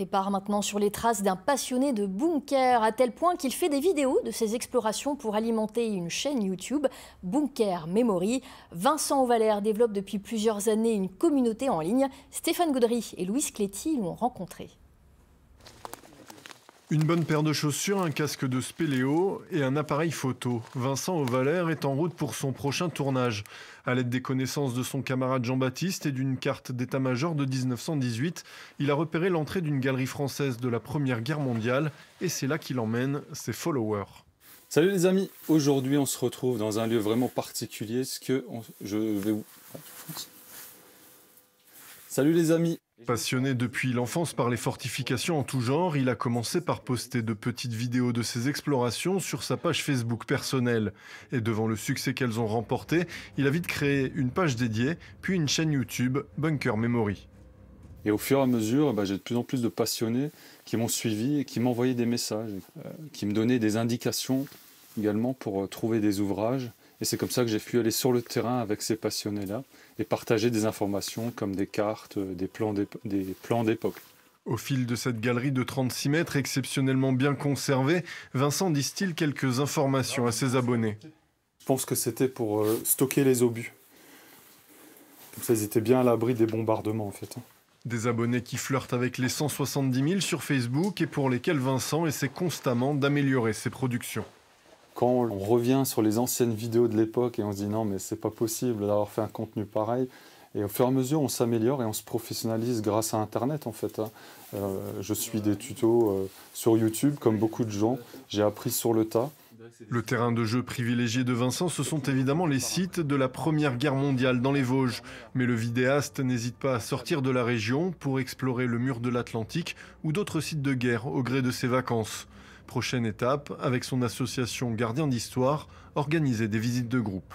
Départ maintenant sur les traces d'un passionné de bunker, à tel point qu'il fait des vidéos de ses explorations pour alimenter une chaîne YouTube, Bunker Memory. Vincent Auvalère développe depuis plusieurs années une communauté en ligne. Stéphane Gaudry et Louise Cléty l'ont rencontré. Une bonne paire de chaussures, un casque de spéléo et un appareil photo. Vincent Auvalère est en route pour son prochain tournage. À l'aide des connaissances de son camarade Jean-Baptiste et d'une carte d'état-major de 1918, il a repéré l'entrée d'une galerie française de la Première Guerre mondiale et c'est là qu'il emmène ses followers. Salut les amis, aujourd'hui on se retrouve dans un lieu vraiment particulier. Salut les amis. Passionné depuis l'enfance par les fortifications en tout genre, il a commencé par poster de petites vidéos de ses explorations sur sa page Facebook personnelle. Et devant le succès qu'elles ont remporté, il a vite créé une page dédiée, puis une chaîne YouTube, Bunker Memory. Et au fur et à mesure, j'ai de plus en plus de passionnés qui m'ont suivi et qui m'envoyaient des messages, qui me donnaient des indications également pour trouver des ouvrages. Et c'est comme ça que j'ai pu aller sur le terrain avec ces passionnés-là et partager des informations comme des cartes, des plans d'époque. Au fil de cette galerie de 36 mètres exceptionnellement bien conservée, Vincent distille quelques informations à ses abonnés. Je pense que c'était pour stocker les obus. Comme ça, ils étaient bien à l'abri des bombardements en fait. Des abonnés qui flirtent avec les 170 000 sur Facebook et pour lesquels Vincent essaie constamment d'améliorer ses productions. Quand on revient sur les anciennes vidéos de l'époque et on se dit non mais c'est pas possible d'avoir fait un contenu pareil, et au fur et à mesure on s'améliore et on se professionnalise grâce à internet en fait. Je suis des tutos sur YouTube comme beaucoup de gens, j'ai appris sur le tas. Le terrain de jeu privilégié de Vincent, ce sont évidemment les sites de la Première Guerre mondiale dans les Vosges. Mais le vidéaste n'hésite pas à sortir de la région pour explorer le mur de l'Atlantique ou d'autres sites de guerre au gré de ses vacances. Prochaine étape, avec son association Gardien d'Histoire, organiser des visites de groupe.